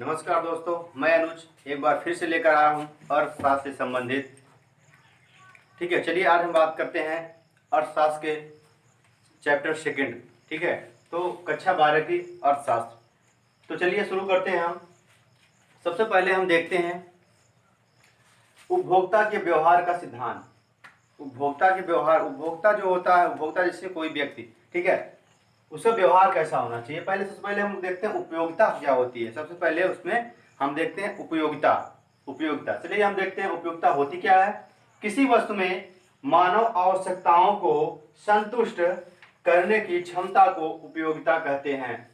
नमस्कार दोस्तों, मैं अनुज एक बार फिर से लेकर आया हूँ अर्थशास्त्र से संबंधित। ठीक है, चलिए आज हम बात करते हैं अर्थशास्त्र के चैप्टर सेकंड। ठीक है, तो कक्षा 12 की अर्थशास्त्र। तो चलिए शुरू करते हैं हम। सबसे पहले हम देखते हैं उपभोक्ता के व्यवहार का सिद्धांत। उपभोक्ता के व्यवहार, उपभोक्ता जो होता है, उपभोक्ता जैसे कोई व्यक्ति, ठीक है, उसका व्यवहार कैसा होना चाहिए। सबसे पहले हम देखते हैं उपयोगिता क्या होती है। सबसे पहले उसमें हम देखते हैं उपयोगिता। उपयोगिता चलिए हम देखते हैं उपयोगिता होती क्या है। किसी वस्तु में मानव आवश्यकताओं को संतुष्ट करने की क्षमता को उपयोगिता कहते हैं।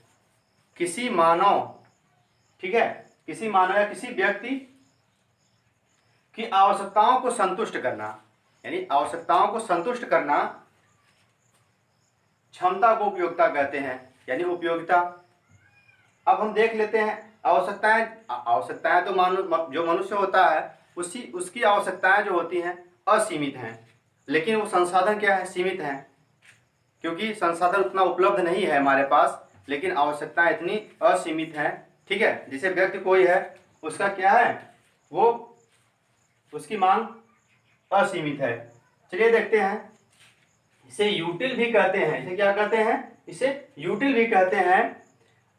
किसी मानव, ठीक है, किसी मानव या किसी व्यक्ति की आवश्यकताओं को संतुष्ट करना, यानी आवश्यकताओं को संतुष्ट करना, क्षमता को उपयोगिता कहते हैं, यानी उपयोगिता। अब हम देख लेते हैं आवश्यकताएं। आवश्यकताएं तो मानव जो मनुष्य होता है उसकी आवश्यकताएं जो होती हैं असीमित हैं, लेकिन वो संसाधन क्या है, सीमित हैं, क्योंकि संसाधन उतना उपलब्ध नहीं है हमारे पास, लेकिन आवश्यकताएं इतनी असीमित हैं। ठीक है, जैसे व्यक्ति कोई है, उसका क्या है, वो उसकी मांग असीमित है। चलिए देखते हैं, इसे यूटिल भी कहते हैं। इसे क्या कहते हैं, इसे यूटिल भी कहते हैं।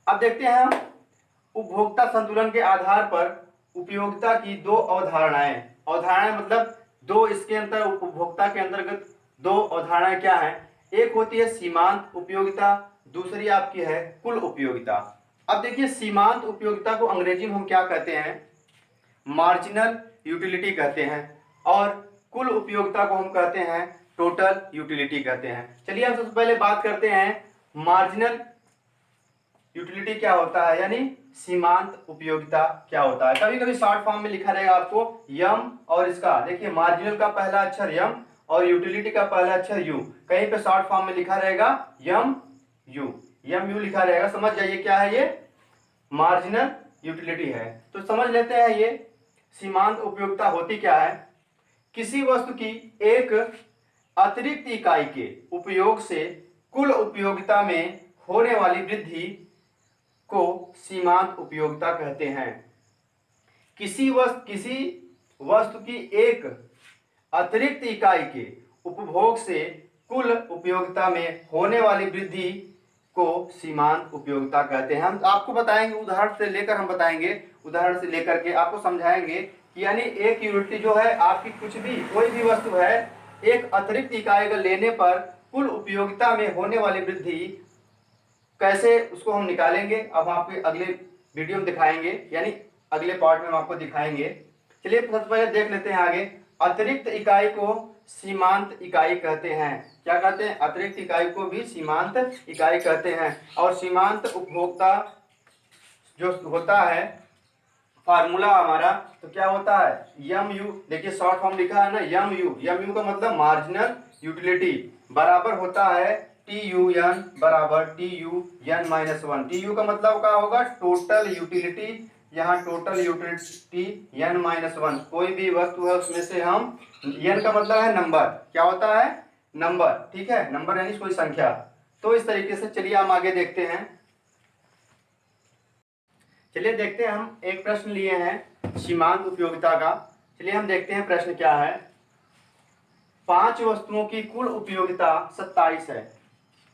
अब देखते हैं हम उपभोक्ता संतुलन के आधार पर उपयोगिता की दो अवधारणाएं। अवधारणाएं मतलब दो, इसके अंतर उपभोक्ता के अंतर्गत दो अवधारणाएं क्या हैं। एक होती है सीमांत उपयोगिता, दूसरी आपकी है कुल उपयोगिता। अब देखिए, सीमांत उपयोगिता को अंग्रेजी में हम क्या कहते हैं, मार्जिनल यूटिलिटी कहते हैं, और कुल उपयोगिता को हम कहते हैं टोटल यूटिलिटी कहते हैं। चलिए हम सबसे पहले बात करते हैं मार्जिनल यूटिलिटी क्या होता है, यानी सीमांत उपयोगिता क्या होता है। कभी कभी शॉर्ट फॉर्म में लिखा रहेगा आपको यम, और इसका देखिए मार्जिनल का पहला अक्षर यम और यूटिलिटी का पहला अक्षर यू। कहीं पे शॉर्ट फॉर्म में लिखा रहेगा यम यू लिखा रहेगा। समझ जाइए क्या है, ये मार्जिनल यूटिलिटी है। तो समझ लेते हैं ये सीमांत उपयोगिता होती क्या है। किसी वस्तु की एक अतिरिक्त इकाई के उपयोग से कुल उपयोगिता में होने वाली वृद्धि को सीमांत उपयोगिता कहते हैं। किसी वस्तु की एक अतिरिक्त इकाई के उपभोग से कुल उपयोगिता में होने वाली वृद्धि को सीमांत उपयोगिता कहते हैं। हम आपको बताएंगे, उदाहरण से लेकर हम बताएंगे, उदाहरण से लेकर के आपको समझाएंगे कि यानी एक यूनिट जो है आपकी, कुछ भी कोई भी वस्तु है, एक अतिरिक्त इकाई का लेने पर कुल उपयोगिता में होने वाली वृद्धि कैसे उसको हम निकालेंगे, अब आपके अगले वीडियो में दिखाएंगे, यानी अगले पार्ट में हम आपको दिखाएंगे। चलिए सबसे पहले देख लेते हैं आगे। अतिरिक्त इकाई को सीमांत इकाई कहते हैं। क्या कहते हैं, अतिरिक्त इकाई को भी सीमांत इकाई कहते हैं। और सीमांत उपभोक्ता जो होता है, फार्मूला हमारा तो क्या होता है, यम यू। देखिए शॉर्ट फॉर्म लिखा है ना, यम यू का मतलब मार्जिनल यूटिलिटी बराबर होता है टी यू एन बराबर T U N minus one. T U का मतलब क्या होगा, टोटल यूटिलिटी। यहाँ total utility N minus one, कोई भी वस्तु है उसमें से हम, एन का मतलब है नंबर, क्या होता है, नंबर। ठीक है, नंबर यानी कोई संख्या। तो इस तरीके से चलिए हम आगे देखते हैं। चलिए देखते हैं, हम एक प्रश्न लिए हैं सीमांत उपयोगिता का। चलिए हम देखते हैं प्रश्न क्या है। 5 वस्तुओं की कुल उपयोगिता 27 है।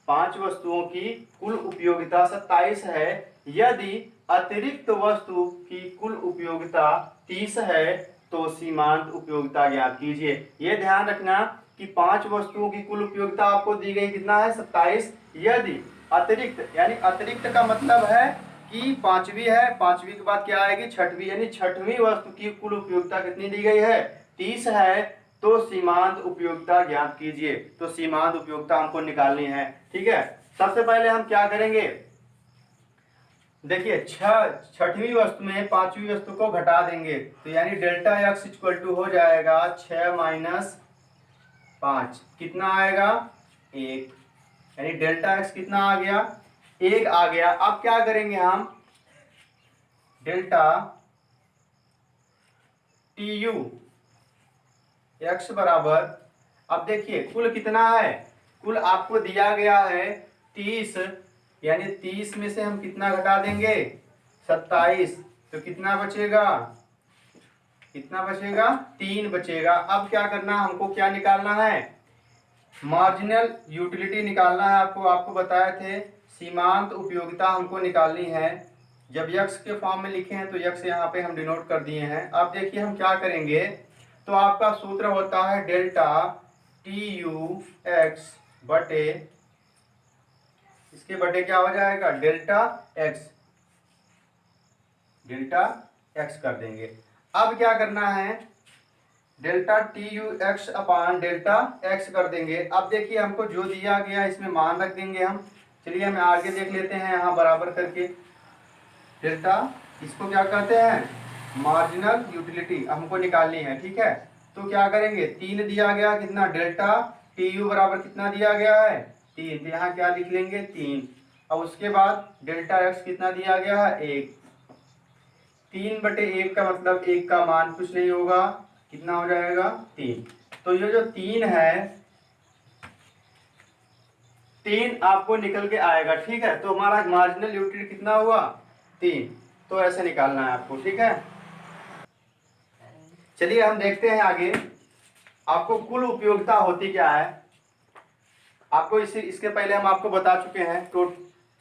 5 वस्तुओं की कुल उपयोगिता 27 है। यदि अतिरिक्त वस्तु की कुल उपयोगिता 30 है तो सीमांत उपयोगिता ज्ञात कीजिए। ये ध्यान रखना कि 5 वस्तुओं की कुल उपयोगिता आपको दी गई कितना है, 27। यदि अतिरिक्त, यानी अतिरिक्त का मतलब है कि पांचवी है, पांचवी के बाद क्या आएगी, छठवीं, यानी छठवीं वस्तु की कुल उपयोगिता कितनी दी गई है, 30 है। तो सीमांत उपयोगिता ज्ञात कीजिए। तो सीमांत उपयोगिता हमको निकालनी है। ठीक है, सबसे पहले हम क्या करेंगे, देखिए छठवीं वस्तु में पांचवी वस्तु को घटा देंगे, तो यानी डेल्टा एक्स इक्वल टू हो जाएगा 6 माइनस 5, कितना आएगा, 1। यानी डेल्टा एक्स कितना आ गया, 1 आ गया। अब क्या करेंगे हम, डेल्टा टी यू एक्स बराबर, अब देखिए कुल कितना है, कुल आपको दिया गया है 30, यानी 30 में से हम कितना घटा देंगे, 27, तो कितना बचेगा, कितना बचेगा, 3 बचेगा। अब क्या करना, हमको क्या निकालना है, मार्जिनल यूटिलिटी निकालना है। आपको बताए थे सीमांत उपयोगिता हमको निकालनी है। जब यक्स के फॉर्म में लिखे हैं तो यक्स यहाँ पे हम डिनोट कर दिए हैं। अब देखिए हम क्या करेंगे, तो आपका सूत्र होता है डेल्टा टी यू एक्स बटे, इसके बटे क्या हो जाएगा, डेल्टा एक्स, डेल्टा एक्स कर देंगे। अब क्या करना है, डेल्टा टी यू एक्स अपान डेल्टा एक्स कर देंगे। अब देखिए हमको जो दिया गया इसमें मान रख देंगे हम। चलिए हम आगे देख लेते हैं, यहाँ बराबर करके डेल्टा, इसको क्या कहते हैं, मार्जिनल यूटिलिटी हमको निकालनी है, ठीक है। तो क्या करेंगे, 3 दिया गया, कितना, डेल्टा टी यू बराबर कितना दिया गया है, 3, तो यहाँ क्या लिख लेंगे, 3। अब उसके बाद डेल्टा एक्स कितना दिया गया है, 1। 3/1 का मतलब 1 का मान कुछ नहीं होगा, कितना हो जाएगा, 3। तो ये जो 3 है, 3 आपको निकल के आएगा, ठीक है। तो हमारा मार्जिनल यूटिलिटी कितना हुआ, 3। तो ऐसे निकालना है आपको, ठीक है। चलिए हम देखते हैं आगे, आपको कुल उपयोगिता होती क्या है। आपको इसके पहले हम आपको बता चुके हैं तो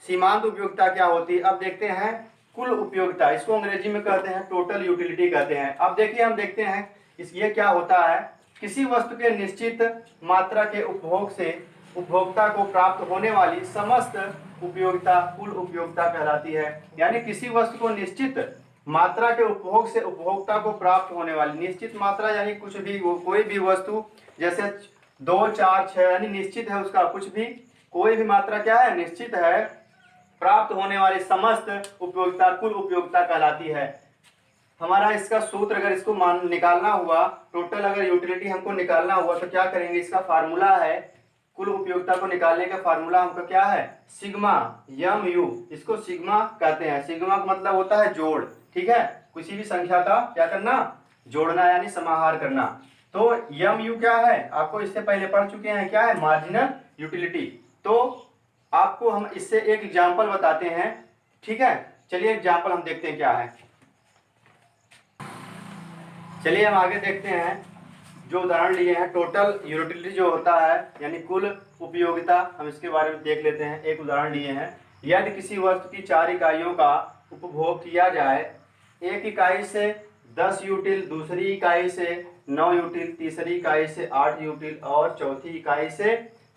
सीमांत उपयोगिता क्या होती है। अब देखते हैं कुल उपयोगिता, इसको अंग्रेजी में कहते हैं टोटल यूटिलिटी कहते हैं। अब देखिए हम देखते हैं ये क्या होता है, किसी वस्तु के निश्चित मात्रा के उपभोग से उपभोक्ता को प्राप्त होने वाली समस्त उपयोगिता कुल उपयोगिता कहलाती है। यानी किसी वस्तु को निश्चित मात्रा के उपभोग से उपभोक्ता को प्राप्त होने वाली, निश्चित मात्रा यानी कुछ भी, कोई भी वस्तु, जैसे 2, 4, 6 यानी निश्चित है उसका, कुछ भी कोई भी मात्रा क्या है, निश्चित है, प्राप्त होने वाली समस्त उपयोगिता कुल उपयोगिता कहलाती है। हमारा इसका सूत्र अगर इसको मान निकालना हुआ, टोटल अगर यूटिलिटी हमको निकालना हुआ तो क्या करेंगे, इसका फार्मूला है, कुल उपयोगिता को निकालने का फार्मूला हमका क्या है, सिग्मा यम यू, इसको सिग्मा कहते हैं। सिग्मा का मतलब होता है जोड़, ठीक है, किसी भी संख्या का क्या करना, जोड़ना यानी समाहार करना। तो यम यू क्या है, आपको इससे पहले पढ़ चुके हैं, क्या है, मार्जिनल यूटिलिटी। तो आपको हम इससे एक एग्जाम्पल बताते हैं, ठीक है। चलिए एग्जाम्पल हम देखते हैं क्या है। चलिए हम आगे देखते हैं, जो उदाहरण लिए हैं, टोटल यूटिलिटी जो होता है यानी कुल उपयोगिता, हम इसके बारे में देख लेते हैं। एक उदाहरण लिए हैं, यदि किसी वस्तु की 4 इकाइयों का उपभोग किया जाए, एक इकाई से 10 यूटिल, दूसरी इकाई से 9 यूटिल, तीसरी इकाई से 8 यूटिल और चौथी इकाई से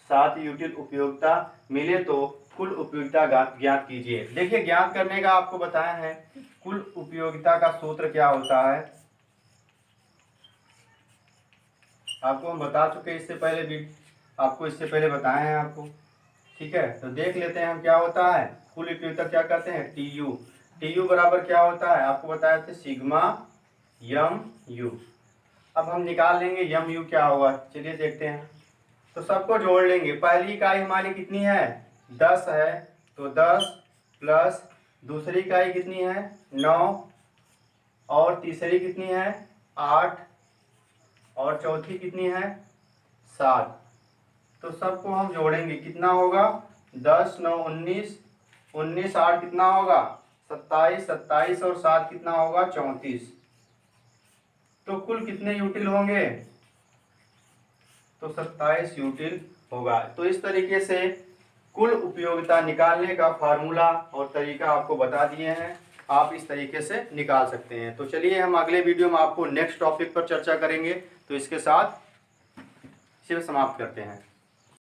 7 यूटिल उपयोगिता मिले तो कुल उपयोगिता ज्ञात कीजिए। देखिए ज्ञात करने का आपको बताया है, कुल उपयोगिता का सूत्र क्या होता है आपको हम बता चुके, इससे पहले भी आपको इससे पहले बताए हैं आपको, ठीक है। तो देख लेते हैं हम क्या होता है, कुल उपयोगिता क्या कहते हैं, टी यू। टी यू बराबर क्या होता है, आपको बताया थे सिग्मा यम यू। अब हम निकाल लेंगे यम यू क्या होगा, चलिए देखते हैं। तो सबको जोड़ लेंगे, पहली इकाई हमारी कितनी है, 10 है, तो 10 प्लस दूसरी इकाई कितनी है, 9 और तीसरी कितनी है, 8 और चौथी कितनी है, 7। तो सबको हम जोड़ेंगे, कितना होगा, 10 9 19, 19 8 कितना होगा, 27, 27 और 7 कितना होगा, 34। तो कुल कितने यूटिल होंगे, तो 27 यूटिल होगा। तो इस तरीके से कुल उपयोगिता निकालने का फार्मूला और तरीका आपको बता दिए हैं, आप इस तरीके से निकाल सकते हैं। तो चलिए हम अगले वीडियो में आपको नेक्स्ट टॉपिक पर चर्चा करेंगे। तो इसके साथ सिर्फ समाप्त करते हैं।